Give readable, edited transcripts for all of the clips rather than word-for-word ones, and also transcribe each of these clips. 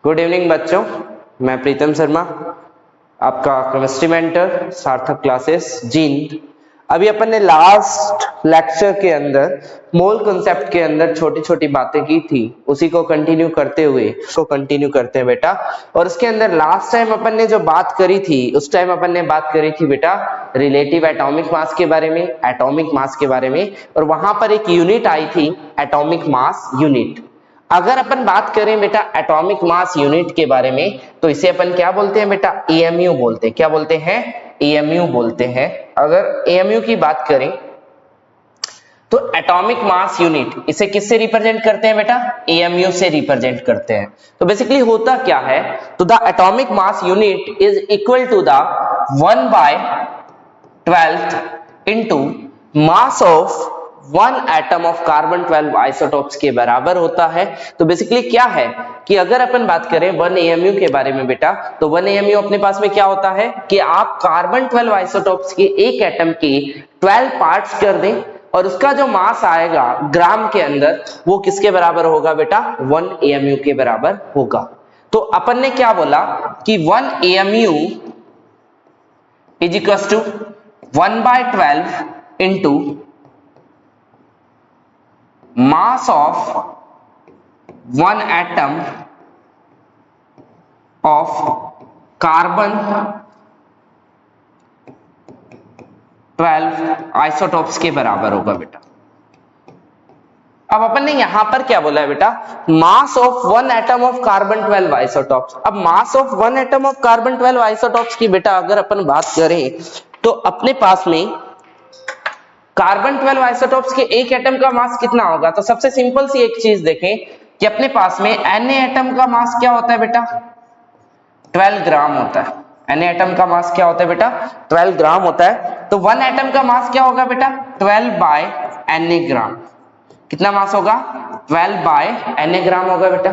Good evening बच्चों, मैं प्रीतम शर्मा, आपका केमिस्ट्री मेंटर सार्थक क्लासेस जींद। अभी अपन ने लास्ट लेक्चर के अंदर मोल कॉन्सेप्ट के अंदर छोटी छोटी बातें की थी, उसी को कंटिन्यू करते हैं बेटा। और उसके अंदर लास्ट टाइम अपन ने जो बात करी थी, उस टाइम अपन ने बात करी थी बेटा रिलेटिव एटॉमिक मास के बारे में, एटॉमिक मास के बारे में, और वहां पर एक यूनिट आई थी एटॉमिक मास यूनिट। अगर अपन बात करें बेटा एटॉमिक मास यूनिट के बारे में, तो इसे अपन क्या बोलते हैं बेटा, एएमयू बोलते हैं। क्या बोलते हैं? एएमयू बोलते हैं। अगर एएमयू की बात करें तो एटॉमिक मास यूनिट, इसे किससे रिप्रेजेंट करते हैं बेटा? एएमयू से रिप्रेजेंट करते हैं। तो बेसिकली होता क्या है, तो the atomic mass unit is equal to the 1/12 into mass of 1 atom of carbon 12 isotopes के बराबर होता है। तो बेसिकली क्या है कि अगर अपन बात करें 1 एएमयू के बारे में बेटा, तो 1 एएमयू अपने पास में क्या होता है कि आप कार्बन 12 आइसोटोप्स के एक एटम के 12 पार्ट्स कर दें और उसका जो मास आएगा ग्राम के अंदर, वो किसके बराबर होगा बेटा? 1 एएमयू के बराबर होगा। तो अपन ने क्या बोला कि 1 AMU is equal to 1/12 into mass of 1 atom of carbon 12 isotopes के बराबर होगा बेटा। अब अपन ने यहां पर क्या बोला है बेटा? Mass of 1 atom of carbon 12 isotopes. अब mass of 1 atom of carbon 12 isotopes की बेटा अगर अपन बात करें तो अपने पास में कार्बन 12 आइसोटोप्स के एक एटम का मास कितना होगा? तो सबसे सिंपल सी एक चीज देखें कि अपने पास में Na एटम का मास क्या होता है बेटा? 12 ग्राम होता है। Na एटम का मास क्या होता है बेटा? 12 ग्राम होता है। तो 1 एटम का मास क्या होगा बेटा? 12/Na ग्राम। कितना मास होगा? 12/Na ग्राम होगा बेटा।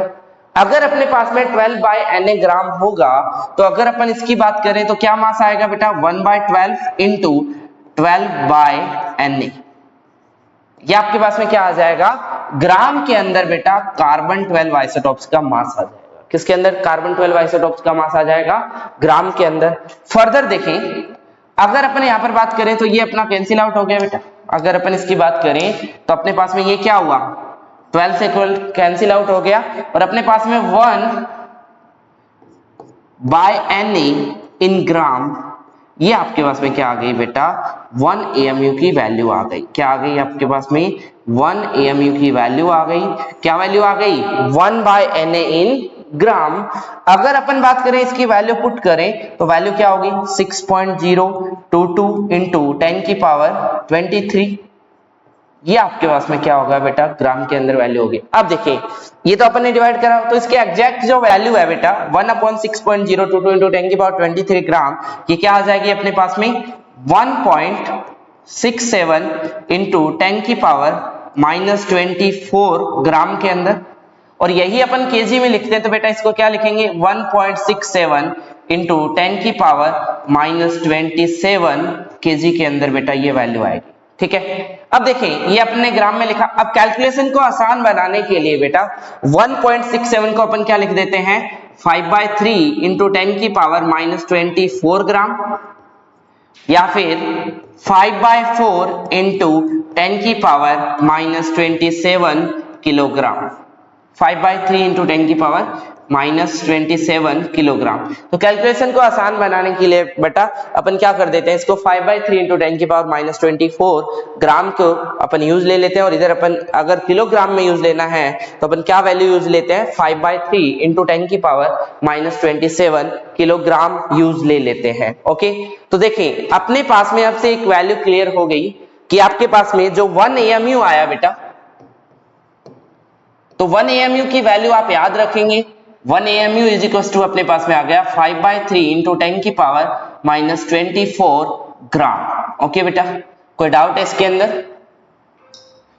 अगर अपने पास में 12/Na ग्राम होगा तो अगर अपन इसकी बात करें तो क्या मास आएगा बेटा? 1/12 इंटू 12/Na। ये आपके पास में क्या आ जाएगा? ग्राम के अंदर बेटा कार्बन 12 आइसोटोप्स का मास आ जाएगा। किसके अंदर? कार्बन 12 आइसोटोप्स का मास आ जाएगा ग्राम के अंदर। फर्दर देखें, अगर अपन यहां पर बात करें तो ये अपना कैंसिल आउट हो गया बेटा। अगर अपन इसकी बात करें तो अपने पास में ये क्या हुआ? 12 से कैंसिल आउट हो गया और अपने पास में 1/Na इन ग्राम, ये आपके पास में क्या आ गई बेटा? 1 एएमयू की वैल्यू आ गई। क्या आ गई आपके पास में? 1 एएमयू की वैल्यू आ गई। क्या वैल्यू आ गई? 1/Na इन ग्राम। अगर अपन बात करें इसकी वैल्यू पुट करें तो वैल्यू क्या होगी? 6.022 इंटू 10 की पावर 23। ये आपके पास में क्या होगा बेटा? ग्राम के अंदर वैल्यू होगी। अब देखिए, ये तो अपन ने डिवाइड करा तो इसके एग्जैक्ट जो वैल्यू है बेटा 1/6.022 इंटू 10 की पावर 23 ग्राम, ये क्या आ जाएगी अपने पास में? 1.67 इंटू 10 की पावर -24 ग्राम के अंदर। और यही अपन केजी में लिखते हैं तो बेटा इसको क्या लिखेंगे? 1.67 इंटू 10 की पावर -27 केजी के अंदर बेटा ये वैल्यू आएगी। ठीक है, अब देखें ये अपने ग्राम में लिखा। अब कैलकुलेशन को आसान बनाने के लिए बेटा 1.67 को अपन क्या लिख देते हैं? 5/3 इंटू 10 की पावर -24 ग्राम, या फिर 5/4 इंटू 10 की पावर -27 किलोग्राम। 5/3 इंटू 10 की पावर -27 किलोग्राम। तो कैलकुलेशन को आसान बनाने के लिए बेटा अपन क्या कर देते हैं, इसको 5/3 इंटू 10 की पावर -24 ग्राम को अपन यूज ले लेते हैं। और इधर अपन अगर किलोग्राम में यूज लेना है तो अपन क्या वैल्यू यूज लेते हैं? 5/3 इंटू 10 की पावर -27 किलोग्राम यूज ले लेते हैं। ओके, तो देखें अपने पास में अब से एक वैल्यू क्लियर हो गई कि आपके पास में जो 1 एएमयू आया बेटा, तो 1 एएमयू की वैल्यू आप याद रखेंगे। 1 एएमयू इज इक्वल टू अपने पास में आ गया 5/3 इंटू 10 की पावर -24 ग्राम। ओके बेटा, कोई डाउट है इसके अंदर?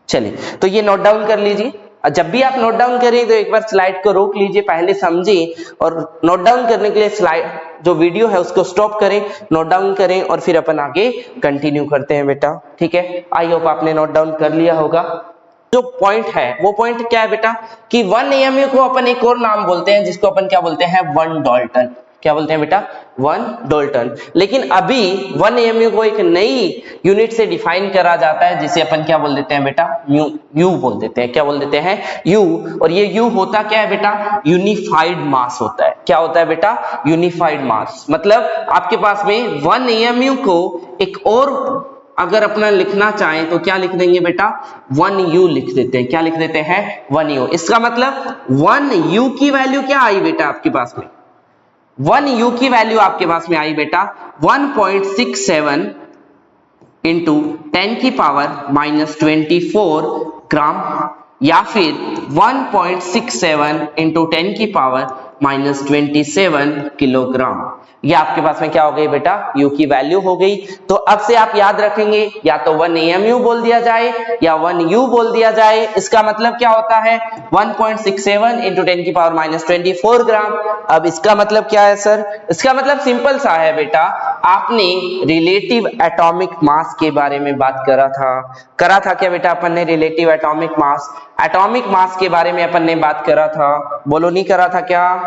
चलिए तो ये नोट डाउन कर लीजिए। जब भी आप नोट डाउन करें तो एक बार स्लाइड को रोक लीजिए, पहले समझिए और नोट डाउन करने के लिए स्लाइड जो वीडियो है उसको स्टॉप करें, नोट डाउन करें और फिर अपन आगे कंटिन्यू करते हैं बेटा। ठीक है, आई होप आपने नोट डाउन कर लिया होगा। जो पॉइंट है वो पॉइंट क्या है बेटा कि 1 AMU को अपन एक और नाम बोलते हैं जिसको अपन क्या बोलते हैं 1 डाल्टन। क्या बोलते हैं बेटा 1 डाल्टन। लेकिन अभी 1 AMU को एक नई यूनिट से डिफाइन करा जाता है जिसे अपन क्या बोल देते हैं बेटा यू बोल देते हैं। क्या बोल देते हैं यू। और ये यू होता क्या है बेटा यूनिफाइड मास होता है। क्या होता है बेटा यूनिफाइड मास। मतलब आपके पास में 1 AMU को एक और अगर अपना लिखना चाहें तो क्या लिख देंगे बेटा 1U लिख देते हैं। क्या लिख देते हैं 1U। इसका मतलब 1U की वैल्यू क्या आई बेटा आपके पास में 1U की वैल्यू आपके पास में आई बेटा 1.67 इंटू 10 की पावर -24 ग्राम या फिर 1.67 इंटू 10 की पावर -27 किलोग्राम। ये आपके पास में क्या हो गई बेटा U की वैल्यू हो गई। तो अब से आप याद रखेंगे या तो 1 AMU बोल दिया जाए या 1U बोल दिया जाए। इसका मतलब क्या होता है 1.67 इंटू 10 की पावर -24 ग्राम। अब इसका मतलब क्या है सर। इसका मतलब सिंपल सा है बेटा आपने रिलेटिव एटॉमिक मास के बारे में बात करा था क्या बेटा अपन ने रिलेटिव एटॉमिक मास के बारे में अपन ने बात करा था। बोलो नहीं करा था क्या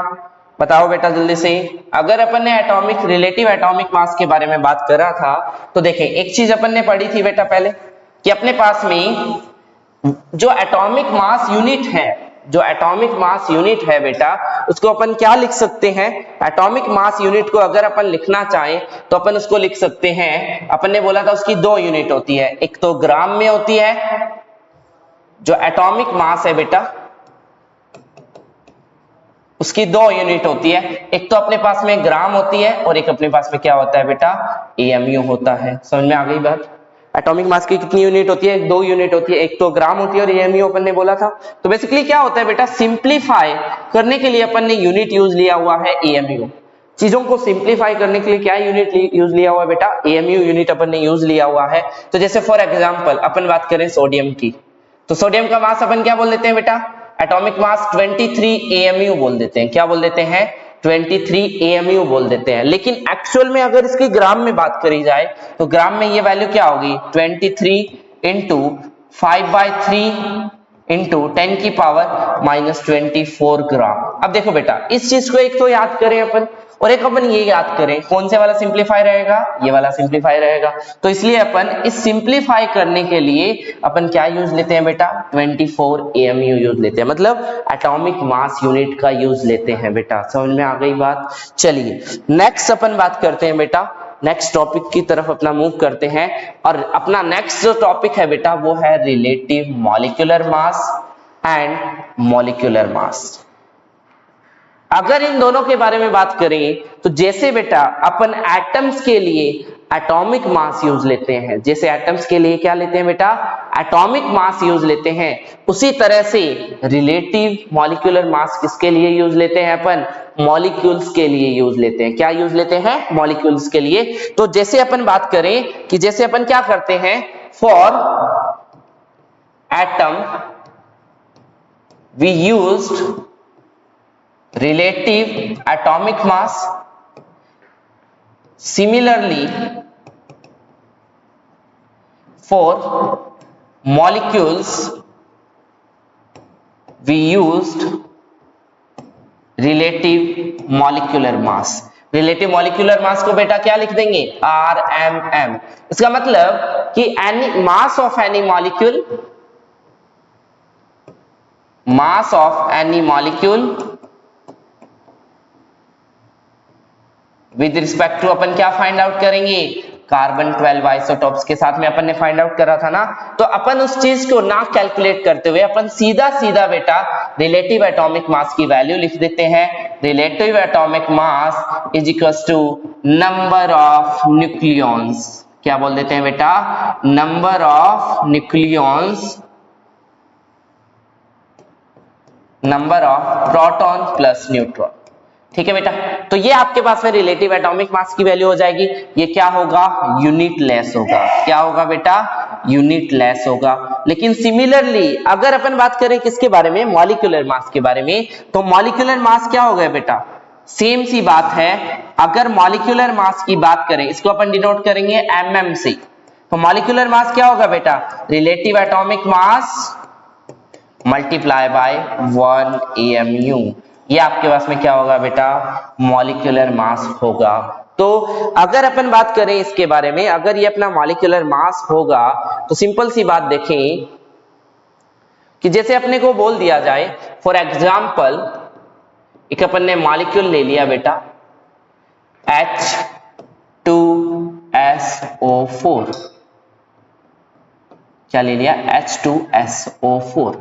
बताओ बेटा जल्दी से। अगर अपन ने रिलेटिव एटॉमिक मास के बारे में बात करा था तो देखें एक चीज अपन ने पढ़ी थी बेटा पहले कि अपने पास में जो एटॉमिक मास यूनिट है बेटा उसको अपन क्या लिख सकते हैं। एटॉमिक मास यूनिट को अगर अपन लिखना चाहें तो अपन उसको लिख सकते हैं। अपन ने बोला था उसकी 2 यूनिट होती है। एक तो ग्राम में होती है जो एटॉमिक मास है बेटा उसकी 2 यूनिट होती है। एक तो अपने पास में ग्राम होती है और एक अपने पास में क्या होता है बेटा AMU होता है। समझ में आ गई बात। एटॉमिक मास की कितनी यूनिट होती है 2 यूनिट होती है। एक तो ग्राम होती है और AMU अपन ने बोला था। तो बेसिकली क्या होता है बेटा सिंप्लीफाई करने के लिए अपन ने यूनिट यूज लिया हुआ है AMU। चीजों को सिंप्लीफाई करने के लिए क्या यूनिट यूज लिया हुआ है बेटा AMU यूनिट अपन ने यूज लिया हुआ है। तो जैसे फॉर एग्जांपल अपन बात करें सोडियम की तो सोडियम का मास अपन क्या बोल देते हैं बेटा एटॉमिक मास 23 AMU बोल देते हैं। क्या बोल देते हैं 23 AMU बोल देते हैं। लेकिन एक्चुअल में अगर इसकी ग्राम में बात करी जाए तो ग्राम में ये वैल्यू क्या होगी 23 इंटू 5/3 इंटू 10 की पावर -24 ग्राम। अब देखो बेटा इस चीज को एक तो याद करें अपन और एक अपन ये याद करें कौन से वाला सिंप्लीफाई रहेगा ये वाला सिंप्लीफाई रहेगा। तो इसलिए अपन इस सिंप्लीफाई करने के लिए अपन क्या यूज लेते हैं बेटा 24 AMU यूज लेते हैं। मतलब एटॉमिक मास यूनिट का यूज लेते हैं बेटा। समझ में आ गई बात। चलिए नेक्स्ट अपन बात करते हैं बेटा नेक्स्ट टॉपिक की तरफ अपना मूव करते हैं और अपना नेक्स्ट जो टॉपिक है बेटा वो है relative molecular mass and molecular mass. अगर इन दोनों के बारे में बात करें तो जैसे बेटा अपन एटम्स के लिए एटॉमिक मास यूज लेते हैं जैसे एटम्स के लिए क्या लेते हैं बेटा एटॉमिक मास यूज लेते हैं उसी तरह से रिलेटिव मॉलिक्यूलर मास किसके लिए यूज लेते हैं अपन मॉलिक्यूल्स के लिए यूज लेते हैं। क्या यूज लेते हैं मॉलिक्यूल्स के लिए। तो जैसे अपन बात करें कि जैसे अपन क्या करते हैं for atom we used relative atomic mass. Similarly for molecules we used relative molecular mass. relative molecular mass को बेटा क्या लिख देंगे RMM। इसका मतलब कि any mass of any molecule with respect to अपन क्या फाइंड आउट करेंगे कार्बन 12 आइसोटॉप्स के साथ में अपन ने फाइंड आउट करा था ना। तो अपन उस चीज को ना कैलकुलेट करते हुए अपन सीधा बेटा रिलेटिव एटॉमिक मास की वैल्यू लिख देते हैं। Relative atomic mass is equals to number of nucleons. क्या बोल देते हैं बेटा number of nucleons number of proton plus neutron. ठीक है बेटा। तो ये आपके पास में रिलेटिव एटॉमिक मास की वैल्यू हो जाएगी। ये क्या होगा यूनिट लेस होगा। क्या होगा बेटा यूनिट लेस होगा। लेकिन सिमिलरली अगर अपन बात करें किसके बारे में मॉलिक्यूलर मास के बारे में तो मॉलिक्यूलर मास क्या हो गया बेटा सेम सी बात है। अगर मॉलिक्यूलर मास की बात करें इसको अपन डिनोट करेंगे MM से। तो मॉलिक्यूलर मास क्या होगा बेटा relative atomic mass multiply by 1 AMU। ये आपके पास में क्या होगा बेटा, मॉलिक्यूलर मास होगा। तो अगर अपन बात करें इसके बारे में, अगर ये अपना मॉलिक्यूलर मास होगा तो सिंपल सी बात देखें कि जैसे अपने को बोल दिया जाए फॉर एग्जाम्पल, एक अपन ने मॉलिक्यूल ले लिया बेटा H2SO4, क्या ले लिया, H2SO4।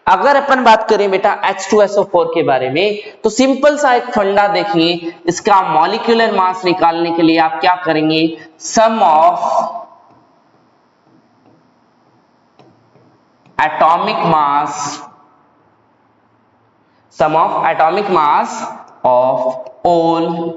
अगर अपन बात करें बेटा H2SO4 के बारे में तो सिंपल सा एक फंडा देखिए, इसका मॉलिक्यूलर मास निकालने के लिए आप क्या करेंगे, sum of atomic mass of all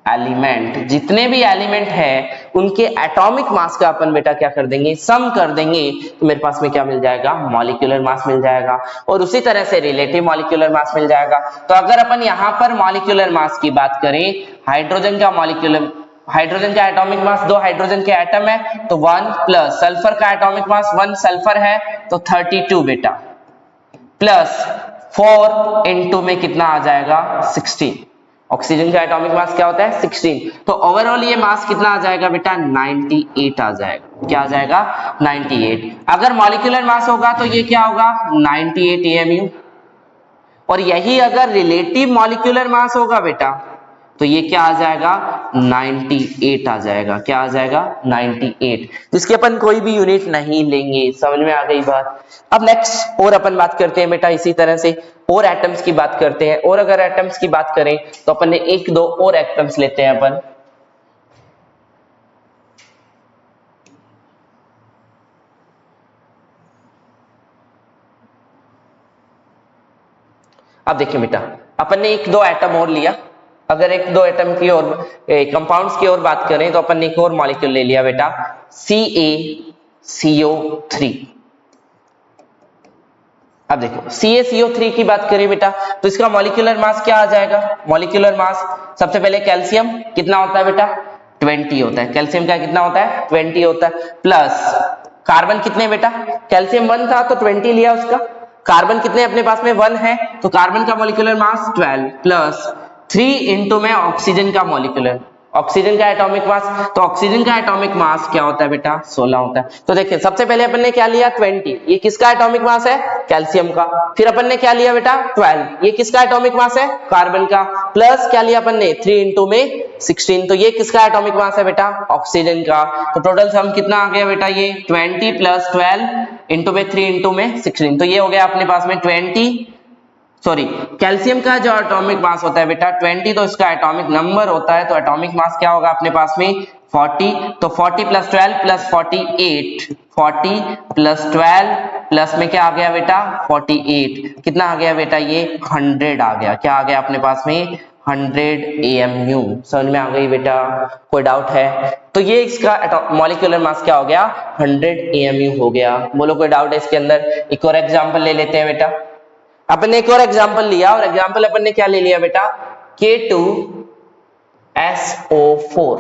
element, जितने भी एलिमेंट है उनके एटॉमिक मास का अपन बेटा क्या कर देंगे, सम कर देंगे, तो मेरे पास में क्या मिल जाएगा, मॉलिक्यूलर मास मिल जाएगा। और उसी तरह से रिलेटिव मॉलिक्यूलर मास मिल जाएगा। तो अगर अपन यहां पर मॉलिक्यूलर मास की बात करें, हाइड्रोजन का एटॉमिक मास, 2 हाइड्रोजन के एटम है तो 1 प्लस सल्फर का एटॉमिक मास 1 सल्फर है तो 32 बेटा, प्लस 4 इनटू में कितना आ जाएगा 16। ऑक्सीजन का एटॉमिक मास क्या होता है 16। तो ओवरऑल ये मास कितना आ जाएगा बेटा 98 आ जाएगा। क्या आ जाएगा 98। अगर मॉलिक्यूलर मास होगा तो ये क्या होगा 98 AMU। और यही अगर रिलेटिव मॉलिक्यूलर मास होगा बेटा तो ये क्या आ जाएगा 98 आ जाएगा। क्या आ जाएगा 98। जिसके अपन कोई भी यूनिट नहीं लेंगे। समझ में आ गई बात। अब नेक्स्ट और अपन बात करते हैं बेटा इसी तरह से और एटम्स की बात करते हैं। और अगर एटम्स की बात करें तो अपन ने 1-2 और एटम्स लेते हैं अपन। अब देखिए बेटा अपन ने 1-2 एटम और लिया। अगर 1-2 एटम की और कंपाउंड्स की और बात करें तो अपन ने एक और मॉलिक्यूल ले लिया बेटा CaCO3। अब देखो CaCO3 की बात करें बेटा तो इसका मॉलिक्यूलर मास क्या आ जाएगा। मॉलिक्यूलर मास सबसे पहले कैल्शियम कितना होता है बेटा 20 होता है। कैल्शियम का कितना होता है 20 होता है। प्लस कार्बन कितने बेटा, कैल्शियम 1 था तो 20 लिया उसका। कार्बन कितने अपने पास में 1 है तो कार्बन का मॉलिक्यूलर मास 12 प्लस 3 इंटू में ऑक्सीजन का मॉलिक्यूलर, ऑक्सीजन का एटॉमिक मास। तो ऑक्सीजन का एटॉमिक मास क्या होता है बेटा 16 होता है। तो देखिए सबसे पहले अपन ने क्या लिया 20, ये किसका एटॉमिक मास है कैल्शियम का। फिर अपन ने क्या लिया बेटा 12, ये किसका एटॉमिक मास है कार्बन का। प्लस क्या लिया अपन ने 3 इंटू में 16, तो ये किसका एटॉमिक मास है बेटा ऑक्सीजन का। तो टोटल सम कितना आ गया बेटा ये 20 प्लस 12 इंटू में 3 इंटू में 16, तो ये हो गया अपने पास में 20। सॉरी कैल्शियम का जो एटॉमिक मास होता है बेटा 20, तो इसका एटॉमिक नंबर होता है। तो एटॉमिक मास क्या होगा अपने पास में 40। तो 40 प्लस 12 प्लस 48, 40 प्लस 12 प्लस में क्या आ गया बेटा 48, कितना आ गया बेटा ये 100 आ गया। क्या आ गया अपने पास में 100 AMU। समझ में आ गई बेटा, कोई डाउट है। तो ये इसका मॉलिक्यूलर मास क्या हो गया 100 AMU हो गया। बोलो कोई डाउट है इसके अंदर। एक और एग्जांपल ले लेते हैं बेटा। अपन ने एक और एग्जांपल लिया और एग्जांपल अपन ने क्या ले लिया बेटा K2SO4।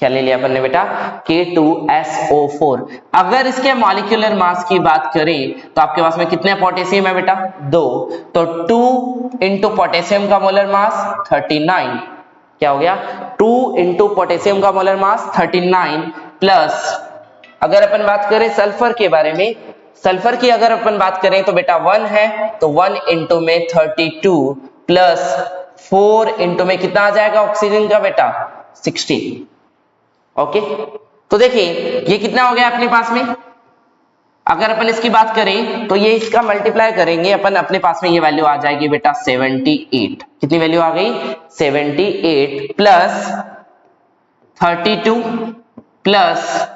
क्या ले लिया अपन ने बेटा K2SO4। अगर इसके मॉलिक्यूलर मास की बात करें तो आपके पास में कितने पोटेशियम है बेटा 2, तो 2 इंटू पोटेशियम का मोलर मास 39। क्या हो गया 2 इंटू पोटेशियम का मोलर मास 39 प्लस अगर अपन बात करें सल्फर के बारे में, सल्फर की अगर अपन बात करें तो बेटा 1 है तो 1 इंटू में 32 प्लस 4 इंटू में कितना आ जाएगा ऑक्सीजन का बेटा 60। ओके तो देखिए ये कितना हो गया अपने पास में। अगर अपन इसकी बात करें तो ये इसका मल्टीप्लाई करेंगे अपन, अपने पास में ये वैल्यू आ जाएगी बेटा 78। कितनी वैल्यू आ गई 78 प्लस 32 प्लस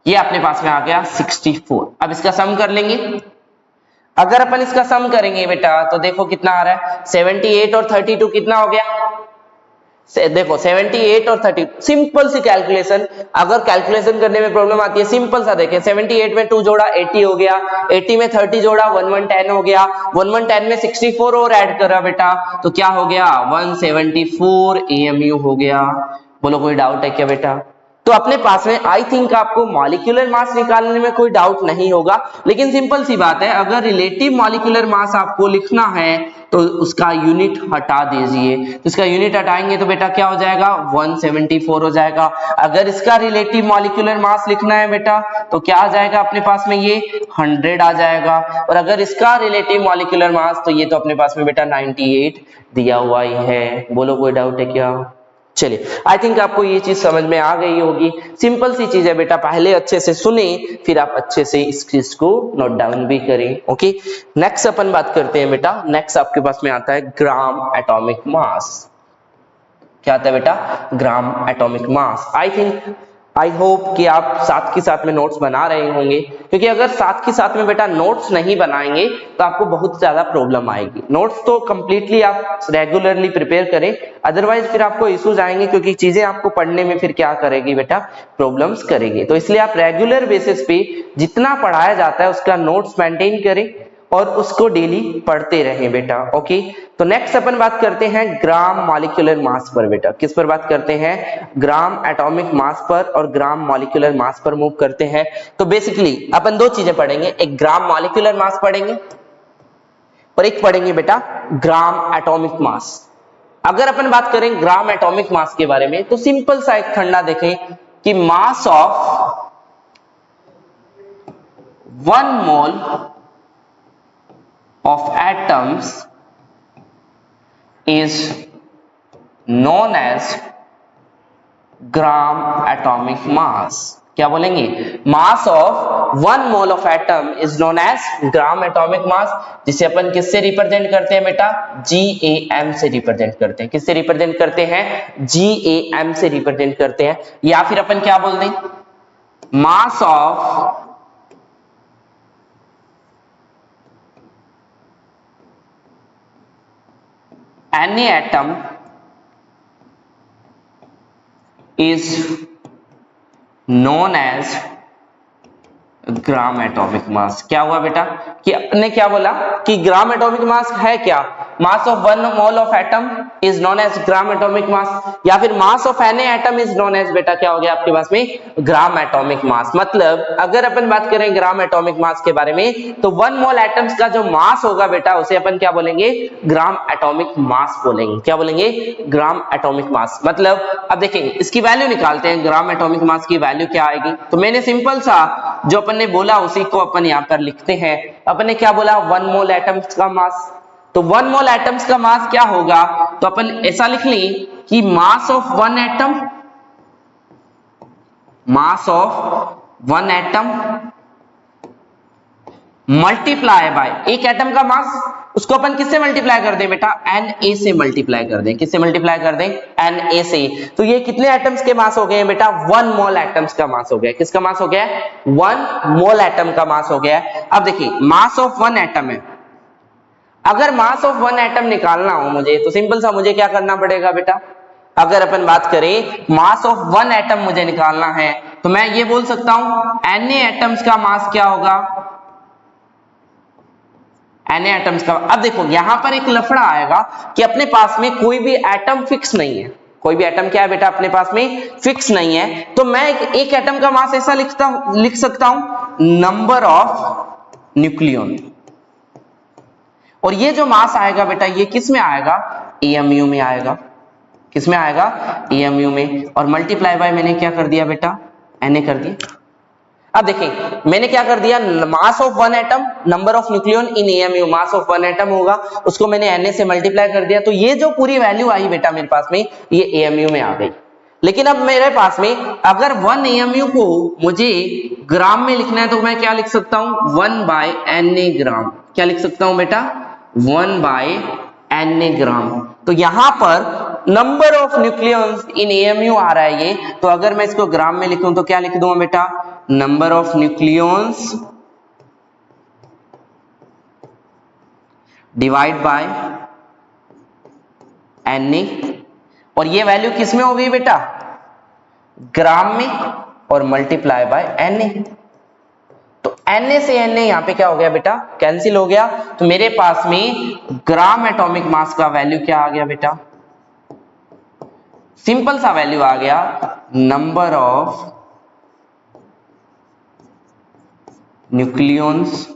ये अपने पास में आ गया 64। अब इसका सम कर लेंगे। अगर अपन इसका सम करेंगे बेटा तो देखो कितना आ रहा है 78 और 32 कितना हो गया देखो 78 और 30। सिंपल सी कैलकुलेशन, अगर कैलकुलेशन करने में प्रॉब्लम आती है सिंपल सा देखें 78 में 2 जोड़ा 80 हो गया, 80 में 30 जोड़ा 1110 हो गया, 1110 में 64 और ऐड करा बेटा तो क्या हो गया 174 AMU हो गया। बोलो कोई डाउट है क्या बेटा। तो तो अपने पास में आई थिंक आपको मॉलिक्यूलर मास निकालने में कोई डाउट नहीं होगा, लेकिन सिंपल सी बात है, अगर रिलेटिव मॉलिक्यूलर मास आपको लिखना है तो उसका यूनिट हटा दीजिए। तो इसका यूनिट हटाएंगे तो बेटा क्या हो जाएगा, 174 हो जाएगा। अगर इसका रिलेटिव मॉलिक्यूलर मास लिखना है बेटा तो क्या आ जाएगा अपने पास में, ये 100 आ जाएगा। और अगर इसका रिलेटिव मॉलिक्यूलर मास तो ये तो अपने पास में बेटा 98 दिया हुआ ही है। बोलो कोई डाउट है क्या? चलिए, आई थिंक आपको ये चीज समझ में आ गई होगी। सिंपल सी चीज है बेटा, पहले अच्छे से सुने फिर आप अच्छे से इस चीज को नोट डाउन भी करें। ओके, नेक्स्ट अपन बात करते हैं बेटा। नेक्स्ट आपके पास में आता है ग्राम एटॉमिक मास। क्या आता है बेटा, ग्राम एटॉमिक मास। आई होप कि आप साथ के साथ में नोट्स बना रहे होंगे, क्योंकि अगर साथ के साथ में बेटा नोट्स नहीं बनाएंगे तो आपको बहुत ज्यादा प्रॉब्लम आएगी। नोट्स तो कंप्लीटली आप रेगुलरली प्रिपेयर करें, अदरवाइज फिर आपको इश्यूज आएंगे, क्योंकि चीजें आपको पढ़ने में फिर क्या करेगी बेटा, प्रॉब्लम्स करेगी। तो इसलिए आप रेगुलर बेसिस पे जितना पढ़ाया जाता है उसका नोट्स मेंटेन करें और उसको डेली पढ़ते रहें बेटा। ओके, तो नेक्स्ट अपन बात करते हैं ग्राम मॉलिक्यूलर मास पर बेटा। किस पर बात करते हैं, ग्राम एटॉमिक मास पर और ग्राम मॉलिक्यूलर मास पर मूव करते हैं। तो बेसिकली अपन दो चीजें पढ़ेंगे, एक ग्राम मॉलिक्यूलर मास पढ़ेंगे और एक पढ़ेंगे बेटा ग्राम एटॉमिक मास। अगर अपन बात करें ग्राम एटॉमिक मास के बारे में तो सिंपल सा एक फंडा देखें कि मास of 1 mole of atoms is known as gram atomic mass। क्या बोलेंगे, mass of 1 mole of atom is known as gram atomic mass, जिसे अपन किससे रिप्रेजेंट करते हैं बेटा, GAM से रिप्रेजेंट करते हैं। किससे रिप्रेजेंट करते हैं, GAM से रिप्रेजेंट करते हैं। या फिर अपन क्या बोल दें, mass of any atom is known as gram atomic मास। क्या हुआ बेटा कि आपने क्या बोला कि ग्राम एटॉमिक मास है क्या, mass of 1 mole of atom is known as gram atomic mass, या फिर mass of any atom is known as बेटा क्या हो गया आपके पास में, ग्राम एटॉमिक मास। मतलब अगर अपन बात करें ग्राम एटॉमिक मास के बारे में तो 1 मोल एटम्स का जो मास होगा बेटा उसे अपन क्या बोलेंगे, ग्राम एटॉमिक मास बोलेंगे। क्या बोलेंगे, ग्राम एटॉमिक मास। मतलब अब देखेंगे इसकी वैल्यू निकालते हैं, ग्राम एटॉमिक मास की वैल्यू क्या आएगी। तो मैंने सिंपल सा जो अपन ने बोला उसी को अपन यहां पर लिखते हैं। अपन ने क्या बोला, 1 मोल एटम्स का मास, तो 1 मोल एटम्स का मास क्या होगा, तो अपन ऐसा लिख ली कि मास of 1 atom, mass of 1 atom multiply by एक एटम का मास, उसको अपन किससे मल्टीप्लाई कर दें बेटा, Na से मल्टीप्लाई कर दें। किससे मल्टीप्लाई कर दें, Na से। तो ये कितने एटम्स के मास हो गए बेटा, 1 मोल एटम्स का मास हो गया। किसका मास हो गया, 1 मोल एटम का मास हो गया। अब देखिए मास ऑफ 1 एटम है, अगर मास ऑफ 1 एटम निकालना हो मुझे तो सिंपल सा मुझे क्या करना पड़ेगा बेटा, अगर अपन बात करें मास ऑफ 1 एटम मुझे निकालना है तो मैं ये बोल सकता हूं Na एटम्स का मास क्या होगा, Na एटम्स का। अब देखो यहां पर एक लफड़ा आएगा कि अपने पास में कोई भी एटम फिक्स नहीं है, कोई भी एटम क्या है बेटा अपने पास में फिक्स नहीं है। तो मैं एक एटम का मास ऐसा लिख सकता हूं नंबर ऑफ न्यूक्लियन, और ये जो मास आएगा बेटा ये किस में आएगा, AMU में आएगा। किस में आएगा, AMU में। और मल्टीप्लाई बाय मैंने क्या कर दिया बेटा, Na कर दिया। अब देखें मैंने क्या कर दिया, मास of 1 atom number of nucleon in AMU, mass of 1 atom होगा उसको मैंने Na से मल्टीप्लाई कर दिया। तो ये जो पूरी वैल्यू आई बेटा मेरे पास में ये AMU में आ गई। लेकिन अब मेरे पास में अगर 1 AMU को मुझे ग्राम में लिखना है तो मैं क्या लिख सकता हूं, 1 बाय Na ग्राम। क्या लिख सकता हूं बेटा, 1 बाय Na ग्राम। तो यहां पर number of nucleons in AMU आ रहा है ये, तो अगर मैं इसको ग्राम में लिखूं तो क्या लिख दूंगा बेटा, number of nucleons divide by Na, और ये वैल्यू किस में हो गई बेटा, ग्राम में, और मल्टीप्लाई बाय Na। तो Na से Na यहां पे क्या हो गया बेटा, कैंसिल हो गया। तो मेरे पास में ग्राम एटॉमिक मास का वैल्यू क्या आ गया बेटा, सिंपल सा वैल्यू आ गया नंबर ऑफ न्यूक्लियॉन्स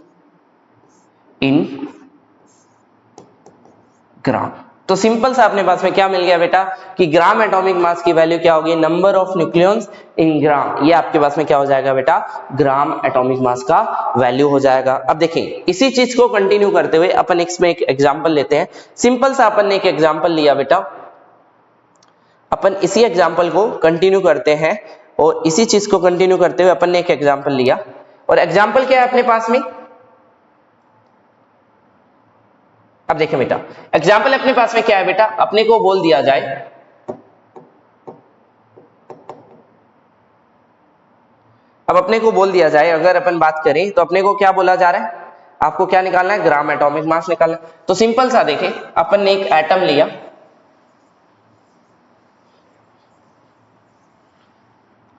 इन ग्राम। तो सिंपल सा अपने पास में क्या मिल गया बेटा कि ग्राम एटॉमिक मास की वैल्यू क्या होगी, नंबर ऑफ न्यूक्लियॉन्स इन ग्राम। ये आपके पास में क्या हो जाएगा बेटा, ग्राम एटॉमिक मास का वैल्यू हो जाएगा। अब देखें इसी चीज को कंटिन्यू करते हुए अपन इसमें एक एग्जांपल लेते हैं। सिंपल सा अपन ने एक एग्जांपल लिया बेटा, अपन इसी एग्जांपल को कंटिन्यू करते हैं और इसी चीज को कंटिन्यू करते हुए अपन ने एक एग्जांपल लिया। और एग्जांपल क्या है अपने पास में, अब देखें बेटा एग्जाम्पल अपने पास में क्या है बेटा, अपने को बोल दिया जाए अब अपने को बोल दिया जाए अगर अपन बात करें तो अपने को क्या बोला जा रहा है, आपको क्या निकालना है, ग्राम एटॉमिक मास निकालना है। तो सिंपल सा देखें अपन ने एक एटम लिया,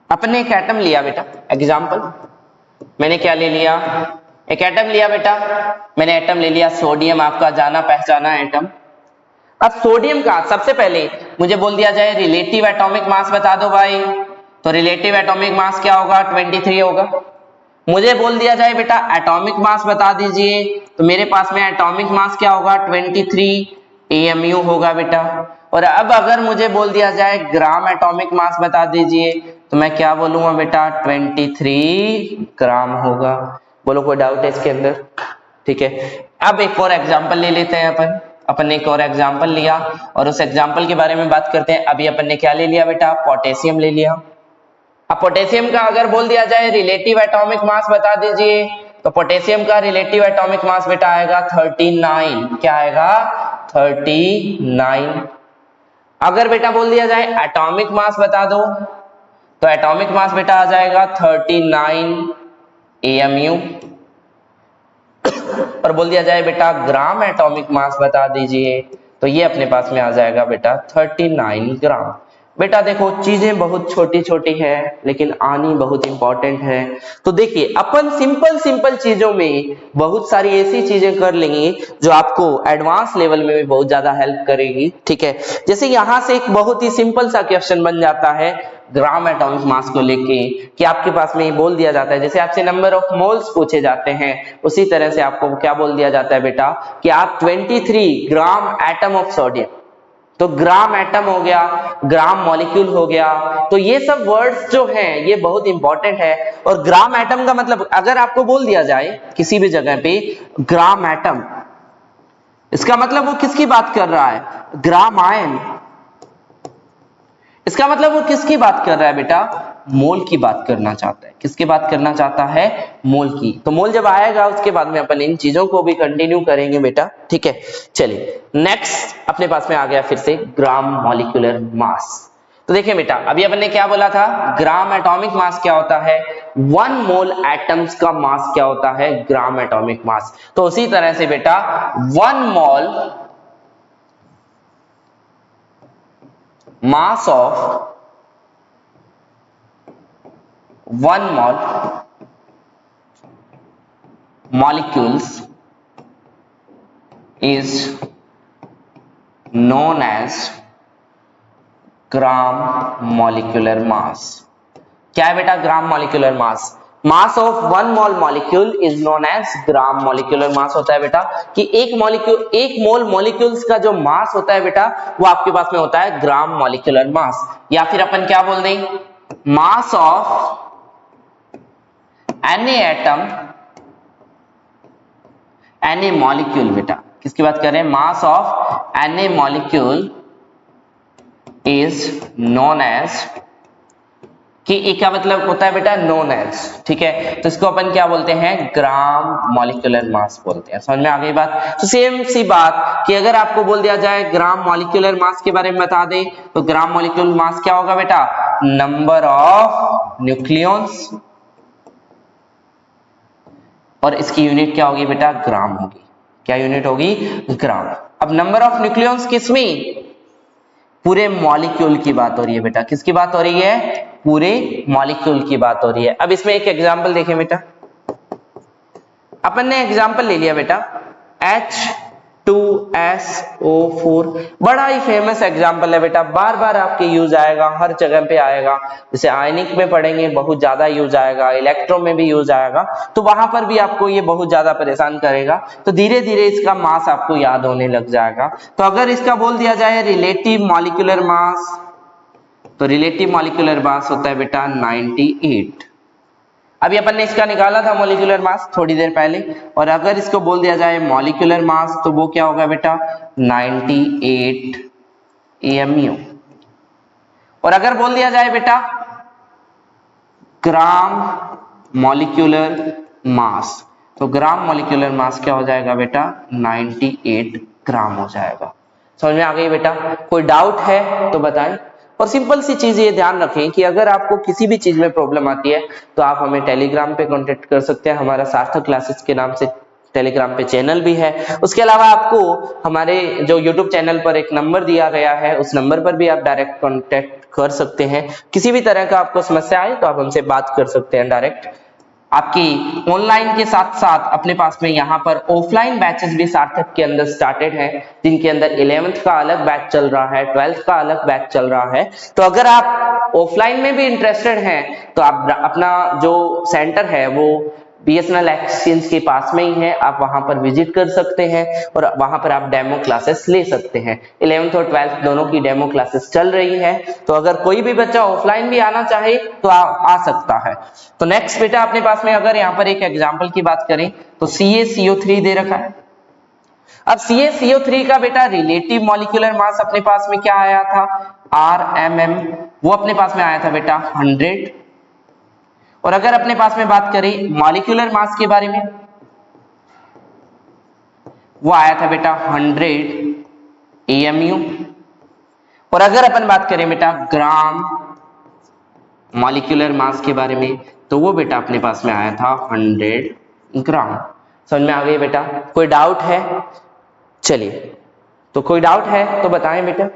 अपन ने एक एटम लिया बेटा, एग्जाम्पल मैंने क्या ले लिया, एक एटम लिया बेटा, मैंने एटम ले लिया सोडियम, आपका जाना पहचाना एटम। अब सोडियम का सबसे पहले मुझे बोल दिया जाए रिलेटिव एटॉमिक मास बता दो भाई, तो रिलेटिव एटॉमिक मास क्या होगा, 23 होगा। मुझे बोल दिया जाए बेटा एटॉमिक मास बता दीजिए, तो मेरे पास में एटॉमिक मास क्या होगा, 23 AMU होगा बेटा। और अब अगर मुझे बोल दिया जाए ग्राम एटॉमिक मास बता दीजिए, तो मैं क्या बोलूंगा बेटा, 23 ग्राम होगा। बोलो कोई डाउट है इसके अंदर, ठीक है। अब एक और एग्जांपल ले लेते हैं अपन ने एक और एग्जांपल लिया और उस एग्जांपल के बारे में बात करते हैं। अभी अपन ने क्या ले लिया बेटा, पोटेशियम ले लिया। अब पोटेशियम का अगर बोल दिया जाए रिलेटिव एटॉमिक मास बता दीजिए, तो पोटेशियम का रिलेटिव एटॉमिक मास बेटा आएगा 39, क्या आएगा 39। अगर बेटा बोल दिया जाए एटॉमिक मास बता दो, तो एटॉमिक मास बेटा आ जाएगा 39 AMU। और बोल दिया जाए बेटा ग्राम एटॉमिक मास बता दीजिए, तो ये अपने पास में आ जाएगा बेटा 39 ग्राम। बेटा देखो चीजें बहुत छोटी छोटी है लेकिन आनी बहुत इंपॉर्टेंट है। तो देखिए अपन सिंपल चीजों में बहुत सारी ऐसी चीजें कर लेंगे जो आपको एडवांस लेवल में भी बहुत ज्यादा हेल्प करेगी, ठीक है। जैसे यहां से एक बहुत ही सिंपल सा क्वेश्चन बन जाता है ग्राम एटॉमिक मास को लेके कि आपके पास में बोल दिया जाता है, जैसे आपसे नंबर ऑफ मोल्स पूछे जाते हैं उसी तरह से आपको क्या बोल दिया जाता है बेटा कि आप 23 ग्राम एटम ऑफ सोडियम, तो ग्राम एटम हो गया, ग्राम मॉलिक्यूल हो गया। तो ये सब वर्ड्स जो हैं ये बहुत इंपॉर्टेंट है। और ग्राम एटम का मतलब अगर आपको बोल दिया जाए किसी भी जगह पे ग्राम एटम, इसका मतलब वो किसकी बात कर रहा है, ग्राम आयन। इसका मतलब वो किसकी बात कर रहा है बेटा, मोल की बात करना चाहता है। किसकी बात करना चाहता है, मोल की। तो मोल जब आएगा उसके बाद में अपन इन चीजों को भी कंटिन्यू करेंगे बेटा, ठीक है। चलिए नेक्स्ट अपने पास में आ गया फिर से ग्राम मॉलिक्यूलर मास। तो देखिए बेटा अभी अपन ने क्या बोला था, ग्राम एटॉमिक मास क्या होता है, 1 मोल एटम्स का मास क्या होता है, ग्राम एटॉमिक मास। तो उसी तरह से बेटा 1 mole mass of 1 mol molecules is known as gram molecular mass. क्या है बेटा, gram molecular mass. Mass of 1 mole molecule is known as gram molecular mass होता है बेटा कि एक मोल मॉलिक्यूल्स का जो मास होता है बेटा वो आपके पास में होता है ग्राम मॉलिक्यूलर मास। या फिर अपन क्या बोल दें, mass of any atom any molecule. बेटा किसकी बात कर रहे हैं, mass of any molecule is known as, कि एक का मतलब होता है बेटा नोन एज, ठीक है। तो इसको अपन क्या बोलते हैं, ग्राम मॉलिक्यूलर मास बोलते हैं। समझ में आ गई बात। तो सेम सी बात कि अगर आपको बोल दिया जाए ग्राम मॉलिक्यूलर मास के बारे में बता दे, तो ग्राम मॉलिक्यूलर मास क्या होगा बेटा, नंबर ऑफ न्यूक्लियॉन्स, और इसकी यूनिट क्या होगी बेटा, ग्राम होगी। क्या यूनिट होगी, ग्राम। अब नंबर ऑफ न्यूक्लियॉन्स किसमें, पूरे मॉलिक्यूल की बात हो रही है बेटा। किसकी बात हो रही है, पूरे मॉलिक्यूल की बात हो रही है। अब इसमें एक एग्जांपल देखें बेटा, अपन ने एग्जांपल ले लिया बेटा 2SO4। बड़ा ही फेमस एग्जाम्पल है बेटा, बार बार आपके यूज आएगा, हर जगह पे आएगा। जैसे आयनिक में पढ़ेंगे बहुत ज्यादा यूज आएगा, इलेक्ट्रो में भी यूज आएगा, तो वहां पर भी आपको ये बहुत ज्यादा परेशान करेगा। तो धीरे धीरे इसका मास आपको याद होने लग जाएगा। तो अगर इसका बोल दिया जाए रिलेटिव मॉलिक्यूलर मास, तो रिलेटिव मॉलिक्यूलर मास होता है बेटा 98। अभी अपन ने इसका निकाला था मॉलिक्यूलर मास थोड़ी देर पहले, और अगर इसको बोल दिया जाए मॉलिक्यूलर मास तो वो क्या होगा बेटा 98 AMU। और अगर बोल दिया जाए बेटा ग्राम मॉलिक्यूलर मास, तो ग्राम मॉलिक्यूलर मास क्या हो जाएगा बेटा 98 ग्राम हो जाएगा। समझ में आ गई बेटा? कोई डाउट है तो बताएं। और सिंपल सी चीज ये ध्यान रखें कि अगर आपको किसी भी चीज में प्रॉब्लम आती है तो आप हमें टेलीग्राम पे कांटेक्ट कर सकते हैं। हमारा सार्थक क्लासेस के नाम से टेलीग्राम पे चैनल भी है। उसके अलावा आपको हमारे जो यूट्यूब चैनल पर एक नंबर दिया गया है, उस नंबर पर भी आप डायरेक्ट कांटेक्ट कर सकते हैं। किसी भी तरह का आपको समस्या आए तो आप हमसे बात कर सकते हैं डायरेक्ट। आपकी ऑनलाइन के साथ साथ अपने पास में यहाँ पर ऑफलाइन बैचेस भी सार्थक के अंदर स्टार्टेड हैं, जिनके अंदर 11th का अलग बैच चल रहा है, 12th का अलग बैच चल रहा है। तो अगर आप ऑफलाइन में भी इंटरेस्टेड हैं तो आप अपना जो सेंटर है वो BSNL एक्सचेंज के पास में ही है, आप वहां पर विजिट कर सकते हैं और वहां पर आप डेमो क्लासेस ले सकते हैं। 11th और 12th दोनों की डेमो क्लासेस चल रही है, तो अगर कोई भी बच्चा ऑफलाइन भी आना चाहे तो आ सकता है। तो नेक्स्ट बेटा अपने पास में अगर यहाँ पर एक एग्जाम्पल की बात करें तो CaCO3 दे रखा है। अब CaCO3 का बेटा रिलेटिव मॉलिक्यूलर मास अपने पास में क्या आया था RMM, वो अपने पास में आया था बेटा 100। और अगर अपने पास में बात करें मॉलिक्यूलर मास के बारे में, वो आया था बेटा 100 AMU। और अगर अपन बात करें बेटा ग्राम मॉलिक्यूलर मास के बारे में तो वो बेटा अपने पास में आया था 100 ग्राम। समझ में आ गई बेटा? कोई डाउट है? चलिए, तो कोई डाउट है तो बताएं बेटा।